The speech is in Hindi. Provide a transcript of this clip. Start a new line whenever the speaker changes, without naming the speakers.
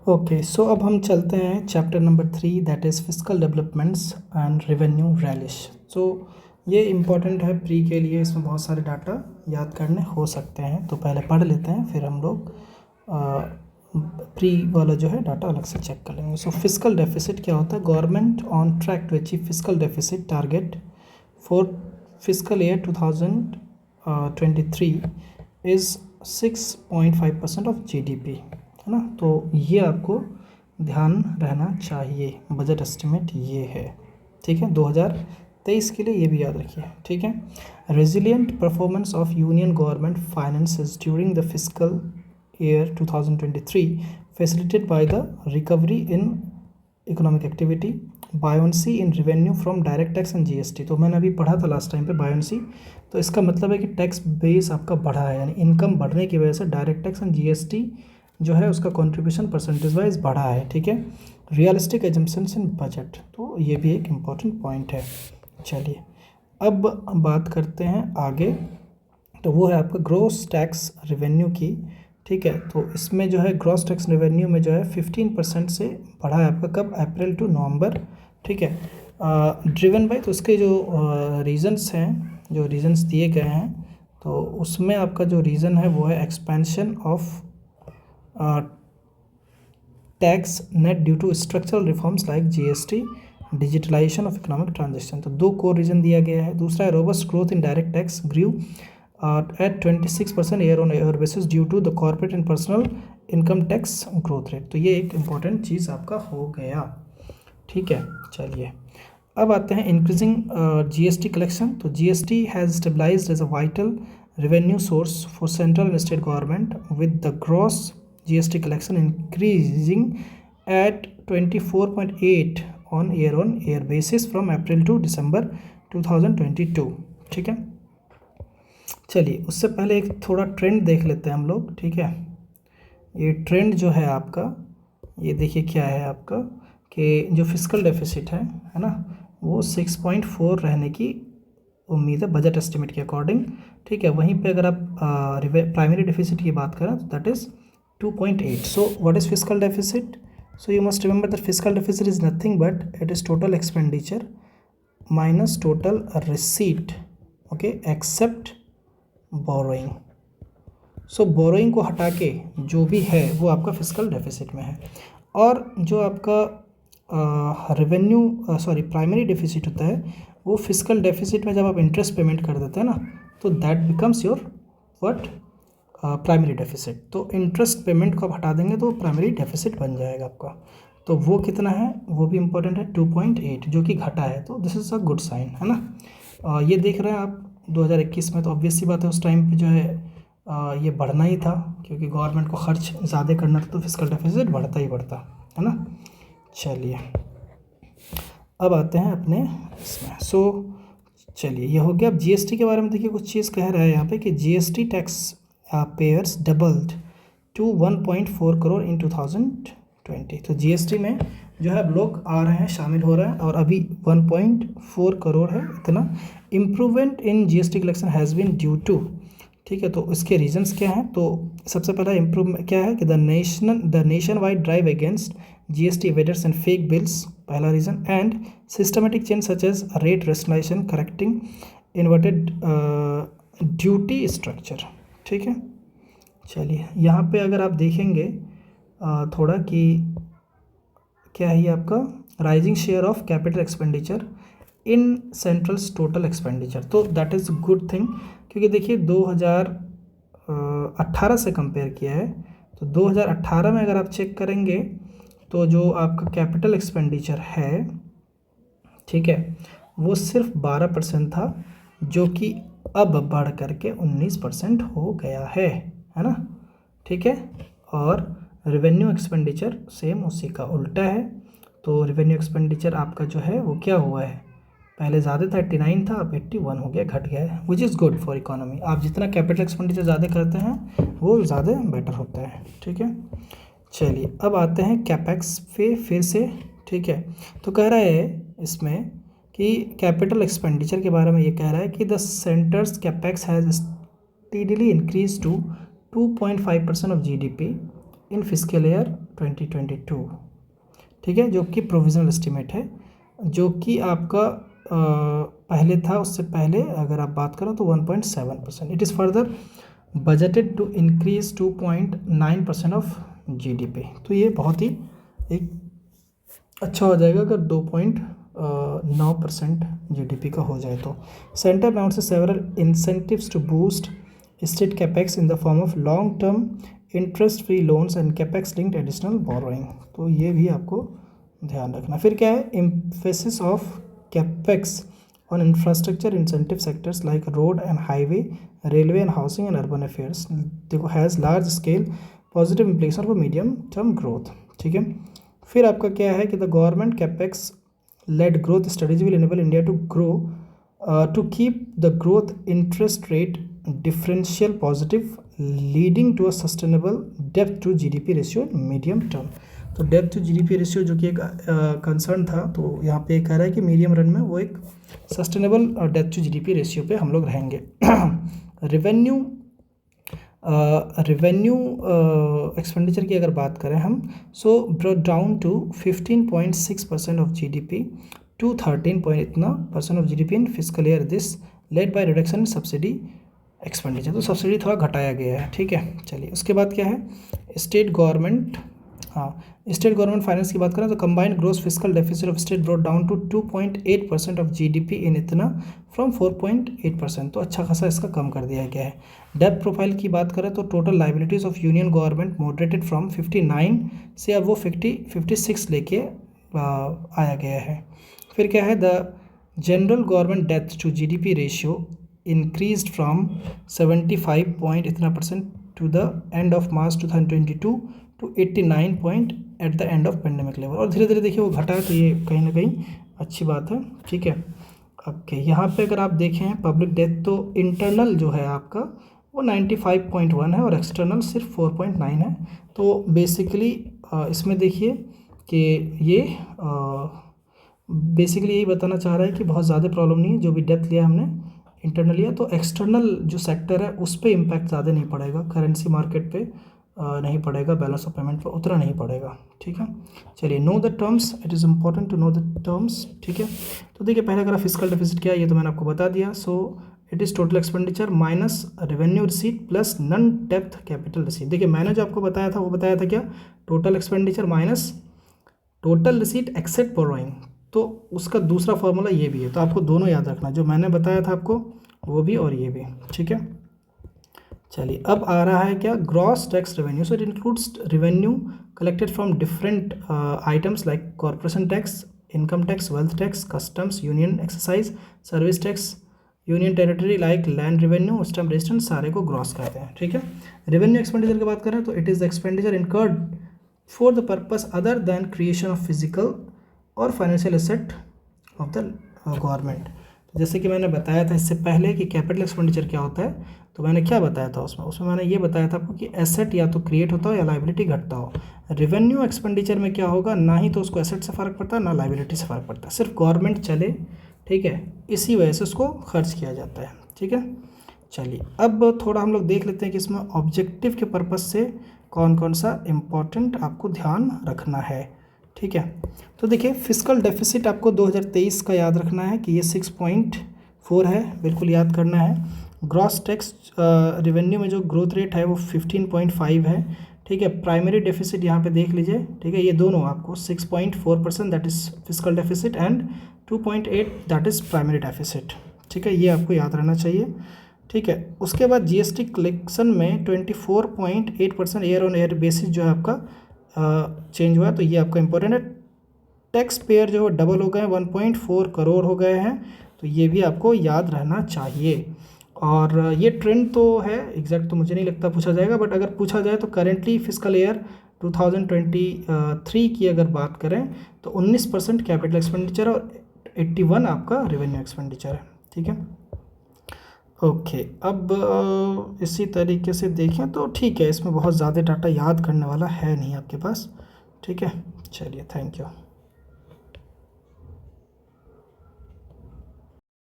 ओके, सो अब हम चलते हैं chapter number 3, that is physical developments and revenue relish. So ये इम्पॉर्टेंट है प्री के लिए, इसमें बहुत सारे डाटा याद करने हो सकते हैं, तो पहले पढ़ लेते हैं, फिर हम लोग प्री वाला जो है डाटा अलग से चेक कर लेंगे। सो फिजिकल डेफिसिट क्या होता है? Government on track to achieve fiscal deficit target for fiscal year 2023 is 6.5% of GDP, है ना। तो ये आपको ध्यान रहना चाहिए, बजट एस्टिमेट ये है, ठीक है। 2023 के लिए ये भी याद रखिए, ठीक है। Resilient performance of union government finances during the physical year 2023 facilitated by the recovery in economic activity, buoyancy in revenue from direct tax and GST। तो मैंने अभी पढ़ा था लास्ट टाइम पे बायोन्सी, तो इसका मतलब है कि टैक्स बेस आपका बढ़ा है, यानी इनकम बढ़ने की वजह से डायरेक्ट टैक्स एंड GST जो है उसका कंट्रीब्यूशन परसेंटेज वाइज बढ़ा है, ठीक है। रियलिस्टिक एजम्पशंस इन बजट, तो ये भी एक इम्पॉर्टेंट पॉइंट है। चलिए अब बात करते हैं आगे, तो वो है आपका ग्रॉस टैक्स रेवेन्यू की, ठीक है। तो इसमें जो है ग्रॉस टैक्स रेवेन्यू में जो है 15% से बढ़ा है आपका, कब? अप्रैल टू नवंबर, ठीक है। ड्रिवन बाय, तो उसके जो रीजंस हैं, जो रीजंस दिए गए हैं, तो उसमें आपका जो रीज़न है वो है expansion of tax net due to structural reforms like GST, digitalisation of economic transaction. तो दो कोर रीजन दिया गया है। दूसरा है robust growth in direct tax grew at 26% year on year basis due to the corporate and personal income tax growth rate. तो ये एक इम्पॉर्टेंट चीज़ आपका हो गया, ठीक है। चलिए अब आते हैं इंक्रीजिंग GST कलेक्शन। तो GST has stabilised as a vital revenue source for central and state government with the gross GST collection increasing at 24.8 on year basis from April to December 2022, ठीक है। चलिए उससे पहले एक थोड़ा ट्रेंड देख लेते हैं हम लोग, ठीक है। ये ट्रेंड जो है आपका, ये देखिए क्या है आपका, कि जो फिजिकल डेफिसिट है ना, वो 6.4 रहने की उम्मीद है बजट एस्टिमेट के अकॉर्डिंग, ठीक है। वहीं पे अगर आप प्राइमरी डेफिसिट की बात करें तो that is 2.8. So what is fiscal deficit? So you must remember that fiscal deficit is nothing but it is total expenditure minus total receipt, okay, except borrowing. So borrowing को हटा के जो भी है वो आपका फिजिकल डेफिसिट में है, और जो आपका प्राइमरी डेफिसिट होता है वो फिजिकल डेफिसिट में जब आप इंटरेस्ट पेमेंट कर देते हैं ना, तो that becomes your what, primary deficit. तो इंटरेस्ट पेमेंट को आप हटा देंगे तो प्राइमरी डेफिसिट बन जाएगा आपका। तो वो कितना है वो भी इम्पोर्टेंट है, 2.8, जो कि घटा है, तो this is a good sign, है ना। ये देख रहे हैं आप 2021 में, तो ऑब्वियस सी बात है उस टाइम पे जो है ये बढ़ना ही था, क्योंकि गवर्नमेंट को खर्च ज़्यादा करना था, तो फिजिकल डेफिसिट बढ़ता ही बढ़ता, है ना। चलिए अब आते हैं अपने इसमें। सो चलिए ये हो गया। अब GST के बारे में देखिए, कुछ चीज़ कह रहा है यहाँ पे कि GST tax payers doubled to 1.4 crore in 2020। तो GST में जो है अब लोग आ रहे हैं, शामिल हो रहे हैं, और अभी 1.4 करोड़ है इतना। Improvement in GST collection has been due to, ठीक है। तो इसके रीजंस क्या हैं? तो सबसे पहला इम्प्रूवमेंट क्या है कि the nationwide drive against GST evaders and fake bills, पहला reason, and systematic change such as rate rationalisation correcting inverted duty structure, ठीक है। चलिए यहाँ पे अगर आप देखेंगे थोड़ा कि क्या है ये आपका rising share of capital expenditure in centrals total expenditure, तो दैट इज़ गुड थिंग, क्योंकि देखिए 2018 से कंपेयर किया है, तो 2018 में अगर आप चेक करेंगे तो जो आपका कैपिटल एक्सपेंडिचर है, ठीक है, वो सिर्फ 12% था, जो कि अब बढ़ करके 19% हो गया है ना, ठीक है। और रेवेन्यू एक्सपेंडिचर सेम उसी का उल्टा है। तो रेवेन्यू एक्सपेंडिचर आपका जो है वो क्या हुआ है, पहले ज़्यादा था 89 था, अब 81 हो गया, घट गया है, which is good for economy. आप जितना कैपिटल एक्सपेंडिचर ज़्यादा करते हैं वो ज़्यादा बेटर होता है, ठीक है। चलिए अब आते हैं कैपेक्स पे फिर से, ठीक है। तो कह रहा है इसमें कि कैपिटल एक्सपेंडिचर के बारे में ये कह रहा है कि the centre's capex has steadily increase to 2.5% of GDP in fiscal year 2022, ठीक है, जो कि प्रोविजनल एस्टिमेट है, जो कि आपका पहले था, उससे पहले अगर आप बात करो तो 1.7%। It is further budgeted to increase 2.9% of GDP। तो ये बहुत ही एक अच्छा हो जाएगा अगर 2.9% GDP का हो जाए तो। Centre announce several incentives to boost state capex in the form of long term interest free loans and capex linked additional borrowing. तो ये भी आपको ध्यान रखना। फिर क्या है, emphasis of capex on infrastructure incentive sectors like road and highway, railway and housing and urban affairs, देखो has large scale positive implication for medium term growth, ठीक है। फिर आपका क्या है कि the government capex led growth strategy will enable India to grow to keep the growth interest rate differential positive leading to a sustainable डेप्थ to GDP ratio in medium term. तो डेप्थ टू GDP रेशियो जो कि एक कंसर्न था, तो यहाँ पे कह रहा है कि मीडियम रन में वो एक सस्टेनेबल डेप्थ टू GDP रेशियो पे हम लोग रहेंगे। रेवेन्यू एक्सपेंडिचर की अगर बात करें हम, so brought down to 15.6% of GDP to 13% of GDP in fiscal year this led by reduction in subsidy expenditure. तो सब्सिडी थोड़ा घटाया गया है, ठीक है। चलिए उसके बाद क्या है, स्टेट गवर्नमेंट फाइनेंस की बात करें तो combined gross fiscal deficit of state brought down to 2.8% of GDP in इतना फ्रॉम 4.8%। तो अच्छा खासा इसका कम कर दिया गया है। डेब्ट प्रोफाइल की बात करें तो total liabilities of union government moderated from 59 से अब वो 56 लेके आया गया है। फिर क्या है, द जनरल गवर्नमेंट डेब्ट to GDP ratio increased from 75% to the end of March 2022 to 89 at the end of pandemic level। और धीरे धीरे देखिए वो घटा है, तो ये कहीं ना कहीं अच्छी बात है, ठीक है। ओके, यहाँ पे अगर आप देखें पब्लिक डेथ, तो इंटरनल जो है आपका वो 95.1 है और एक्सटर्नल सिर्फ 4.9 है। तो बेसिकली इसमें देखिए कि ये बेसिकली यही बताना चाह रहा है कि बहुत ज़्यादा प्रॉब्लम नहीं है। जो भी डेप्थ लिया हमने इंटरनल लिया, तो एक्सटर्नल जो सेक्टर है उस पर इम्पैक्ट ज़्यादा नहीं पड़ेगा, करेंसी मार्केट पे नहीं पड़ेगा, बैलेंस ऑफ पेमेंट पे उतना नहीं पड़ेगा, ठीक है। चलिए, know the terms, it is important to know the terms, ठीक है। तो देखिए पहले अगर फिस्कल डेफिसिट क्या है ये तो मैंने आपको बता दिया। So it is total expenditure minus revenue receipt plus non डेप्थ कैपिटल रिसीट। देखिए मैंने जो आपको बताया था वो बताया था क्या, total expenditure minus total receipt except borrowing. तो उसका दूसरा फॉर्मूला ये भी है, तो आपको दोनों याद रखना, जो मैंने बताया था आपको वो भी और ये भी, ठीक है। चलिए अब आ रहा है क्या, gross tax revenue. So it includes revenue collected from different items like corporation tax, income tax, wealth tax, customs, union exercise, service tax, union territory like land revenue, stamp register, सारे को ग्रॉस कहते हैं, ठीक है। रेवेन्यू एक्सपेंडिचर की बात करें तो it is the expenditure incurred for the purpose other than creation of physical और financial asset of the government. जैसे कि मैंने बताया था इससे पहले कि कैपिटल एक्सपेंडिचर क्या होता है, तो मैंने क्या बताया था उसमें मैंने ये बताया था आपको कि एसेट या तो क्रिएट होता हो या लाइबिलिटी घटता हो। रेवेन्यू एक्सपेंडिचर में क्या होगा, ना ही तो उसको एसेट से फ़र्क पड़ता है ना लाइबिलिटी से फ़र्क पड़ता है, सिर्फ गवर्नमेंट चले, ठीक है, इसी वजह से उसको खर्च किया जाता है, ठीक है। चलिए अब थोड़ा हम लोग देख लेते हैं कि इसमें ऑब्जेक्टिव के पर्पज़ से कौन कौन सा इम्पोर्टेंट आपको ध्यान रखना है, ठीक है। तो देखिए फिस्कल डेफिसिट आपको 2023 का याद रखना है कि ये 6.4 है, बिल्कुल याद करना है। ग्रॉस टैक्स रेवेन्यू में जो ग्रोथ रेट है वो 15.5 है, ठीक है। प्राइमरी डेफिसिट यहाँ पे देख लीजिए, ठीक है, ये दोनों आपको 6.4% that is fiscal deficit and 2.8 that is primary deficit, ठीक है, ये आपको याद रहना चाहिए, ठीक है। उसके बाद GST कलेक्शन में 24.8% ईयर ऑन ईयर बेसिस जो है आपका चेंज हुआ, तो ये आपका इंपॉर्टेंट है। टैक्स पेयर जो है डबल हो गए, 1.4 करोड़ हो गए हैं, तो ये भी आपको याद रहना चाहिए। और ये ट्रेंड तो है, एग्जैक्ट तो मुझे नहीं लगता पूछा जाएगा, बट अगर पूछा जाए तो करेंटली फिस्कल ईयर 2023 की अगर बात करें तो 19% कैपिटल एक्सपेंडिचर और 81 आपका रेवेन्यू एक्सपेंडिचर है, ठीक है। ओके, अब इसी तरीके से देखें तो ठीक है, इसमें बहुत ज़्यादा डाटा याद करने वाला है नहीं आपके पास, ठीक है। चलिए, थैंक यू।